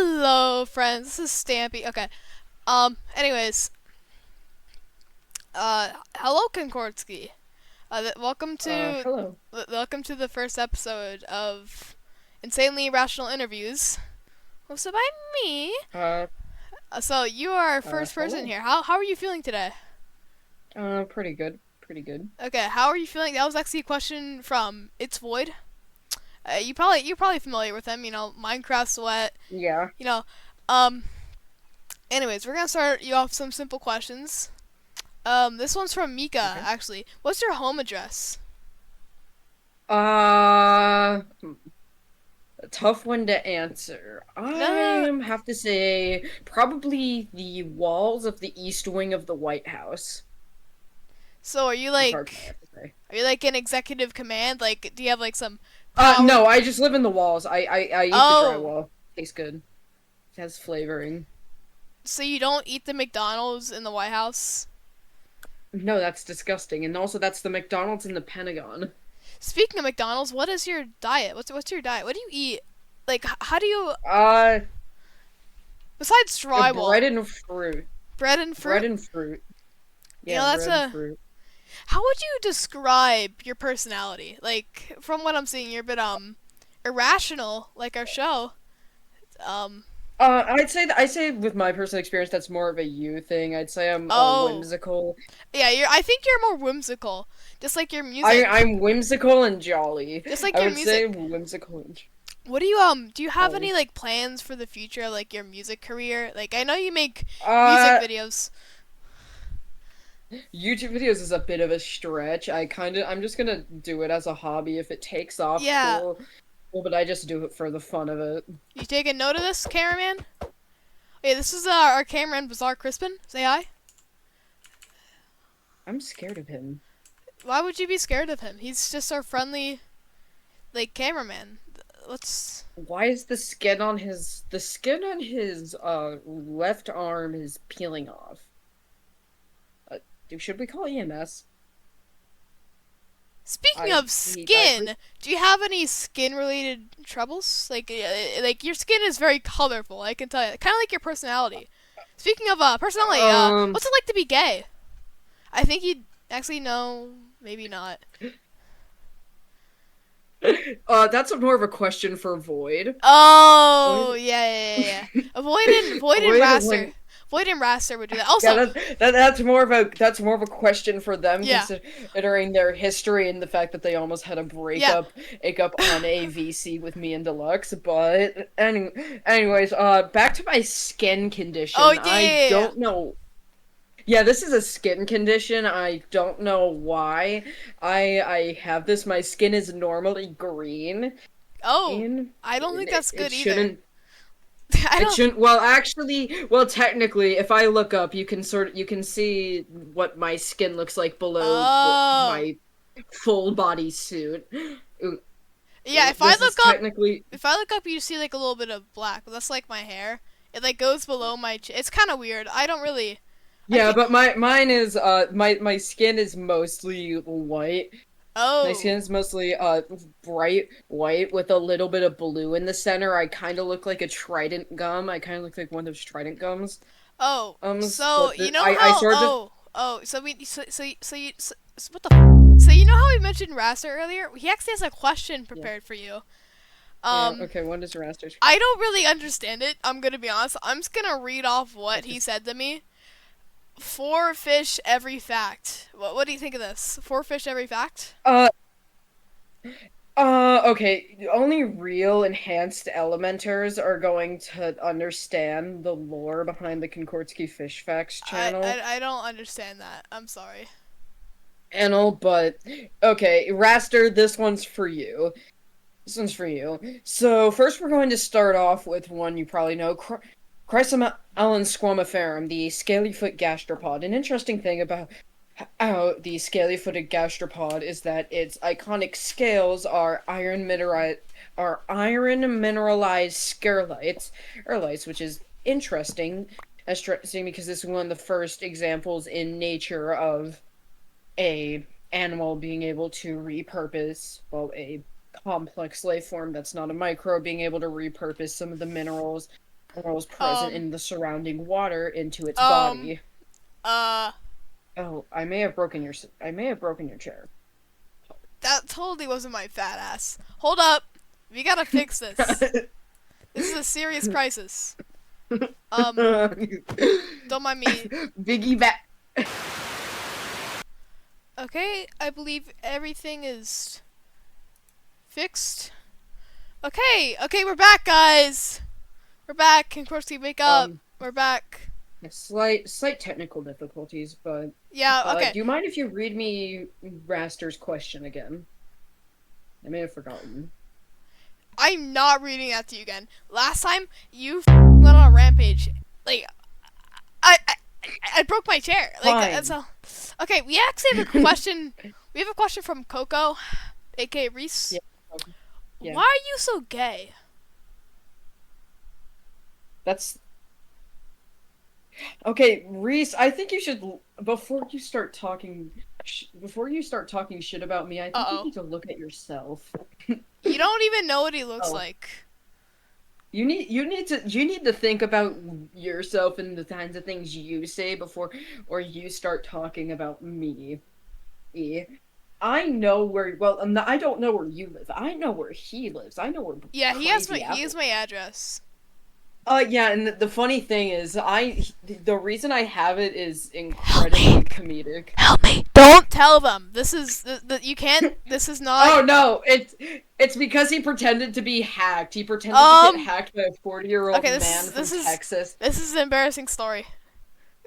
Hello, friends. This is Stampy. Okay. Anyways, hello, Concordski. Hello. Welcome to the first episode of Insanely Irrational Interviews, hosted by me. Uh, So you are our first person Hello. here. How are you feeling today? Pretty good. Pretty good. Okay, how are you feeling? That was actually a question from It's Void. You're probably familiar with him. Minecraft Sweat. Yeah. You know, um. Anyways, we're gonna start you off with some simple questions. This one's from Mika, Okay. actually. What's your home address? Uh, a tough one to answer. No, no, no. I have to say probably the walls of the east wing of the White House. So are you As far as I like, have to say. are you like in executive command? Like, do you have like some power? No, I just live in the walls. I eat the Oh, drywall. Tastes good. It has flavoring. so you don't eat the McDonald's in the White House? No, that's disgusting. And also that's the McDonald's in the Pentagon. Speaking of McDonald's, what is your diet? What's your diet? What do you eat? Like, how do you Uh, besides drywall, bread and fruit. bread and Bread fruit? and fruit. You Yeah, know, that's bread and a. fruit. How would you describe your personality? Like, from what I'm seeing, you're a bit irrational, like our show. Um. I'd say with my personal experience, that's more of a you thing. I'd say I'm Oh. whimsical. Yeah, I think you're more whimsical, just like your I music. I'm whimsical and jolly. Just like I your would say music. whimsical and What do you have any jolly. like plans for the future, like your music career? Like I know you make music Uh, videos. YouTube videos is a bit of a stretch. I'm just gonna do it as a hobby. If it takes off, Yeah, cool. Well, but I just do it for the fun of it. you taking note of this, cameraman? Hey, this is our cameraman, Bizarre Crispin. Say hi. I'm scared of him. Why would you be scared of him? He's just our friendly, like, cameraman. Let's. Why is the skin on his left arm is peeling off? Should we call EMS? Speaking I of he I pre skin, do you have any skin-related troubles? Like your skin is very colorful. I can tell you, kind of like your personality. Speaking of personality, um what's it like to be gay? I think you'd actually know, maybe not. That's more of a question for Void. Oh, Void, yeah, yeah, yeah, yeah. Void and Void, Raster. when Void and Raster would do that. yeah, Also, that's more of a question for them, yeah, considering their history and the fact that they almost had a yeah. breakup on a VC with me and Deluxe. But anyways, back to my skin Oh, condition. yeah, I yeah, yeah. don't know. Yeah, this is a skin condition. I don't know why. I have this. My skin is normally green, Oh, and I don't think it, that's it good either. shouldn't. I It don't. shouldn't. Well, actually, well, technically, if I look up, you can see what my skin looks like below Oh, my full body suit. yeah. If I This is look up, technically if I look up, you see like a little bit of black. That's like my hair. It like goes below my chin. It's kind of weird. I don't really. I yeah, can't. but mine is my skin is mostly white. My skin Oh. is mostly bright white with a little bit of blue in the center. I kind of look like a Trident gum. I kind of look like one of those Trident gums. Oh. So But you know I how? sort of Oh. So we. So you. So what the? So you know how we mentioned Raster earlier? He actually has a question yeah prepared for you. yeah Um. okay. What is Raster's? I don't really understand it. I'm gonna be honest. I'm just gonna read off what he Okay. said to me. Four fish every fact. What do you think of this? Four fish every fact? Uh okay. Only real enhanced elementers are going to understand the lore behind the Concordski Fish Facts channel. I don't understand that. I'm sorry. But okay, Raster, this one's for you. This one's for you. So first, we're going to start off with one you probably know, Chrysalis squamiferum, the scaly-foot gastropod. An interesting thing about how the scaly-footed gastropod is that its iconic scales are iron mineralized scarlites, which is interesting because this is one of the first examples in nature of a animal being able to repurpose, well, a complex life form that's not a microbe being able to repurpose some of the minerals minerals present Um, in the surrounding water into its um, body. uh, Oh, I may have broken your chair. that totally wasn't my fat ass. Hold up. We gotta fix this. This is a serious crisis. Um, don't mind me. Biggie back. Okay, I believe everything is fixed. Okay, we're back, guys. We're back. Concordski, wake up. Um, We're back. slight technical difficulties, but Yeah, okay. do you mind if you read me Raster's question again? I may have forgotten. I'm not reading that to you again. Last time, you went on a rampage. Like, I, I, I broke my chair. Like, that's Fine. all. Okay, we actually have a question. We have a question from Coco, aka Reese. Yeah. Okay. Yeah. Why are you so gay? That's okay, Reese. I think you should before you start talking shit about me. I think you Uh-oh. need to look at yourself. You don't even know what he looks Oh, like. you need to think about yourself and the kinds of things you say before or you start talking about me. I know where. Well, I don't know where you live. I know where he lives. I know where Yeah, Crazy he has Apple. my address. Yeah, and the funny thing is, the reason I have it is Help me. incredibly comedic. Help me. Don't tell them. This is you can't. This is not. Oh no, it's because he pretended to be hacked. He pretended to get Um. hacked by a 40-year-old Okay. man from Texas. This is an embarrassing story.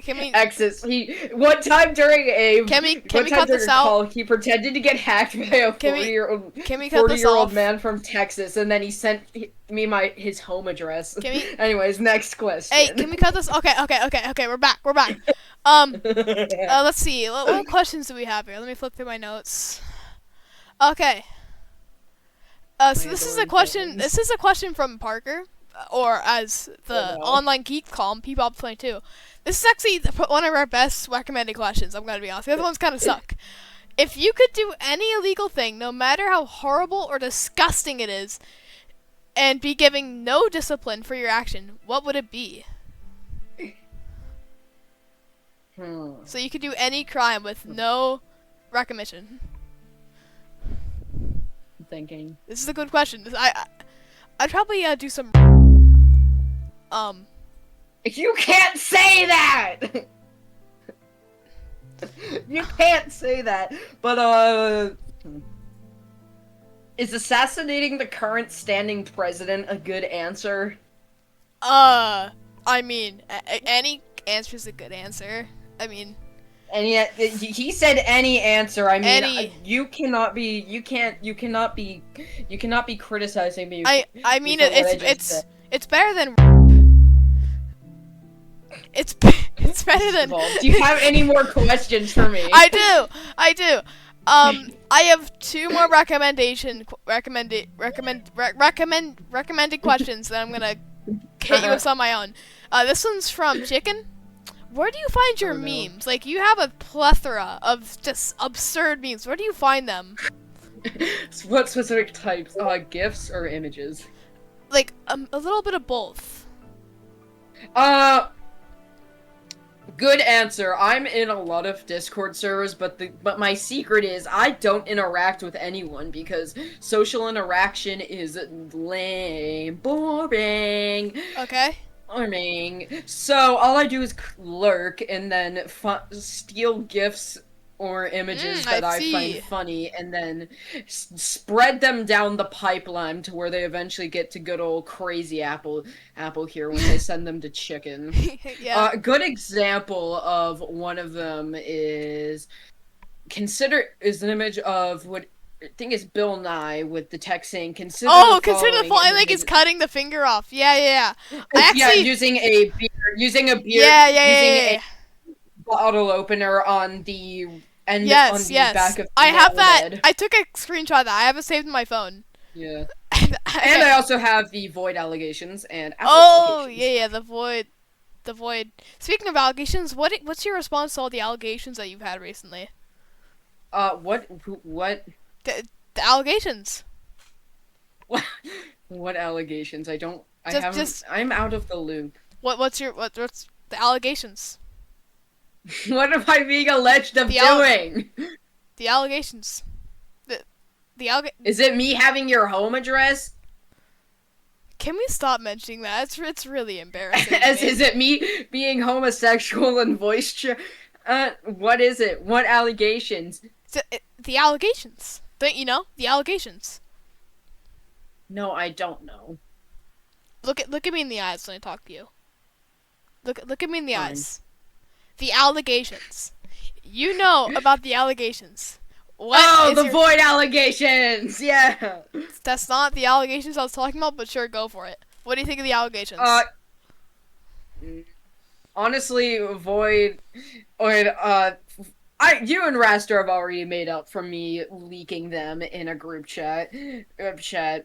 Can we Texas. One time during a can we cut this out? call, he pretended to get hacked by a Can we 40-year-old can we cut this 40-year-old off? man from Texas, and then he sent me his home address. Can we? Anyways, next Hey, question. can we cut this? Okay. We're back. We're back. Let's see. What questions do we have here? Let me flip through my notes. Okay. So My this is a adoring question. fans. This is a question from Parker, or as the Oh no. online geek call him, Pbob22. This is actually one of our best recommended questions. I'm gonna be honest. The other ones kind of suck. If you could do any illegal thing, no matter how horrible or disgusting it is, and be given no discipline for your action, what would it be? So you could do any crime with no recognition. I'm thinking. This is a good question. I'd probably do some. You can't say that. You can't say that. But is assassinating the current standing president a good answer? I mean, any answer is a good answer. I mean, And yet he said any answer. I mean, any. you cannot be criticizing me. I mean, for what I just said. it's better than. It's better than. Do you have any more questions for me? I do. I have two more recommended questions that I'm gonna hit you with on my own. This one's from Chicken. Where do you find your Oh, no. memes? Like, you have a plethora of just absurd memes. Where do you find them? What specific types? GIFs or images? Like, a little bit of both. Good answer. I'm in a lot of Discord servers, but my secret is I don't interact with anyone because social interaction is lame, boring. Okay. So all I do is lurk and then steal gifs or images that I find see. funny, and then spread them down the pipeline to where they eventually get to good old CrazyyyApple here when they send them to Chicken. Yeah. A good example of one of them is an image of what I think is Bill Nye with the text saying consider the Consider the following, following. and Like, then he's cutting the finger off. Yeah. I yeah, actually. using a beer, using Yeah. a bottle opener on the Yes. back of the I have that. bed. I took a screenshot of that. I have it saved in my phone. Yeah. Okay. And I also have the void allegations and Apple Oh, allegations. yeah. The void. Speaking of allegations, what's your response to all the allegations that you've had recently? What The allegations. what allegations? I don't I Just, haven't. just I'm out of the loop. what's the allegations? What am I being alleged of The al- doing? The allegations. The alleg. Is it me having your home address? Can we stop mentioning that? It's really embarrassing. to As me. is it me being homosexual and what is it? What allegations? The allegations. Don't you know the allegations? No, I don't know. Look at me in the eyes when I talk to you. Look at me in the Fine. eyes. The allegations. You know about the allegations. The void allegations. Yeah. That's not the allegations I was talking about, but sure, go for it. What do you think of the allegations? Honestly, void, or you and Raster have already made up for me leaking them in a group chat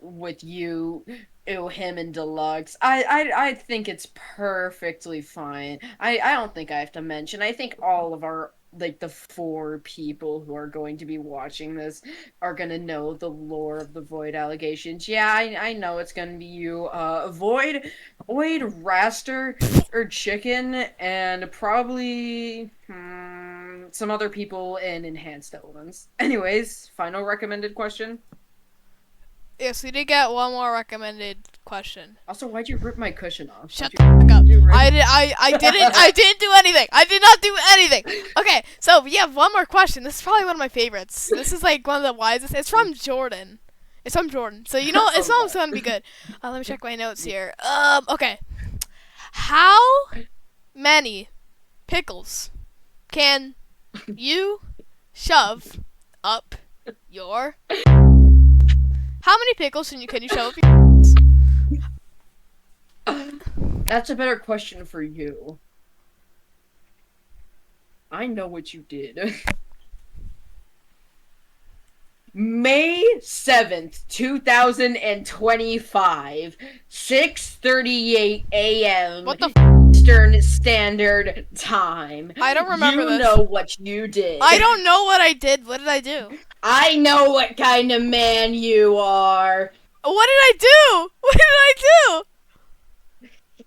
with you, him, and Deluxe. I think it's perfectly fine. I don't think I have to mention. I think all of our, like, the 4 people who are going to be watching this are gonna know the lore of the Void allegations. Yeah, I know it's gonna be you, Void, Raster, or Chicken, and probably some other people in Enhanced Elements. Anyways, final recommended question. Yes, we did get one more recommended question. Also, why'd you rip my cushion off? Shut the fuck up. I didn't do anything. I did not do anything. Okay, so we have one more question. This is probably one of my favorites. This is like one of the wisest. It's from Jordan. So you know it's almost gonna be good. Let me check my notes here. Okay. How many pickles can you shove up your? How many pickles can you shove up your? That's a better question for you. I know what you did. May 7th, 2025, 6:38 a.m. What the Eastern Standard Time. I don't remember this. You know what you did. I don't know what I did. What did I do? I know what kind of man you are. What did I do? What did I do?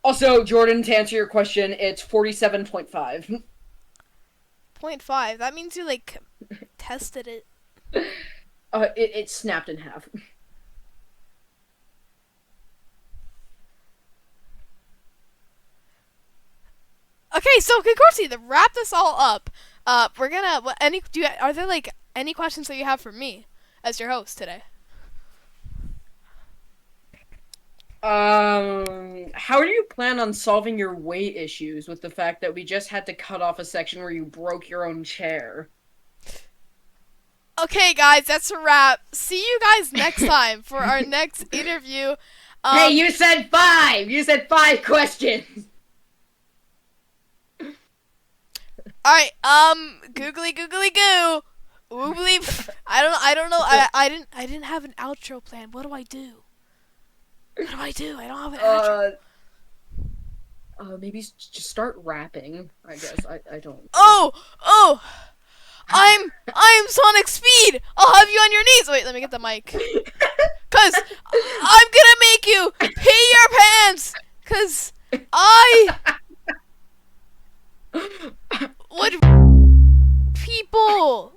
Also, Jordan, to answer your question, it's 47.5. 0.5. That means you, like, tested it. It snapped in half. Okay, so Concordski, to wrap this all up, we're gonna. Are there like any questions that you have for me as your host today? How do you plan on solving your weight issues with the fact that we just had to cut off a section where you broke your own chair? Okay, guys, that's a wrap. See you guys next time for our next interview. Hey, you said 5! You said 5 questions! Alright, googly goo. Oobly. I don't know. I didn't have an outro plan. What do I do? What do I do? I don't have an outro. Maybe just start rapping, I guess. I don't. Oh! I'm Sonic Speed! I'll have you on your knees! Wait, let me get the mic. Cause I'm gonna make you pee your pants! Cause I would people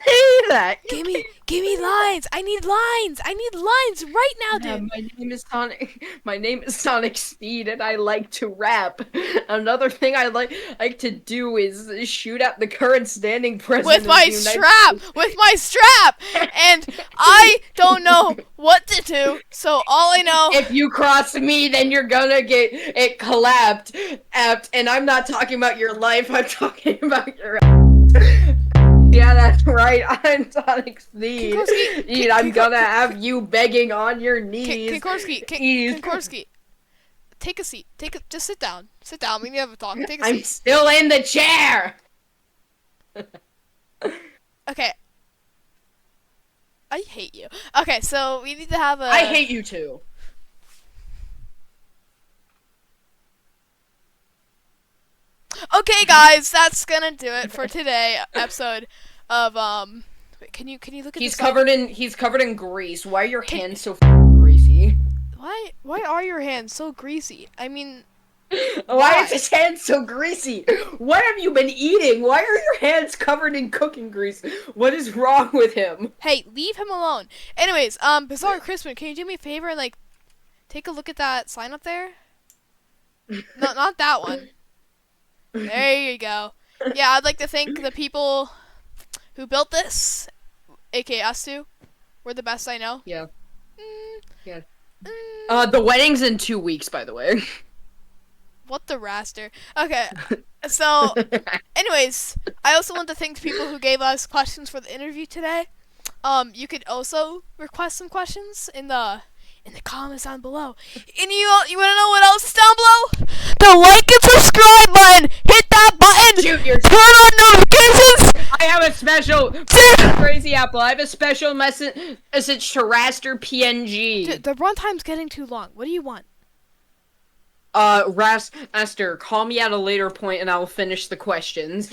You say that! Give me lines! I need lines right now, dude! Yeah, my name is Sonic Speed, and I like to rap. Another thing I like to do is shoot at the current standing president With my strap! And I don't know what to do, so all I know... If you cross me, then you're gonna get it collapsed. And I'm not talking about your life, I'm talking about your... Yeah, that's right. I'm Sonic Speed. I'm gonna have you begging on your knees. Concordski, take a seat. Just sit down. Sit down. We need to have a talk. Take a seat. I'm still in the chair. Okay. I hate you. Okay, so we need to have a... I hate you too. Okay, guys, that's gonna do it for today episode of Wait, can you look at He's this guy? covered in grease. Why are your hands so greasy? Why are your hands so greasy? I mean, Why is his hands so greasy? What have you been eating? Why are your hands covered in cooking grease? What is wrong with him? hey, leave him alone. Anyways, Bizarre Crispin, can you do me a favor and like take a look at that sign up there? No, not that one. There you go. Yeah, I'd like to thank the people who built this, aka us two. We're the best I know. Yeah. Mm, Yeah. mm, The wedding's in 2 weeks, by the way. what the raster? Okay, so anyways, I also want to thank the people who gave us questions for the interview today. You could also request some questions in the comments down below. And you want to know what else is down below? The like and subscribe button. Hit that button. Shoot, you're Turn on notifications. I have a special CrazyyyApple. I have a special message to Raster PNG. Dude, the runtime's getting too long. What do you want? Raster, call me at a later point and I'll finish the questions.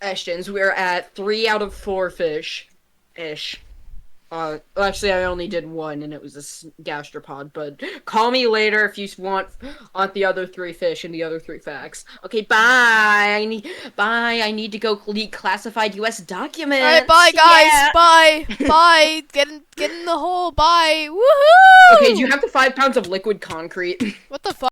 We're at 3 out of 4 fish-ish. Actually, I only did 1, and it was a gastropod, but call me later if you want the other 3 fish and the other 3 facts. Okay, bye! I need to go leak classified US documents! Alright, bye guys! Yeah. Bye! Bye! Get in the hole! Bye! Woohoo! Okay, do you have the 5 pounds of liquid concrete? What the fuck?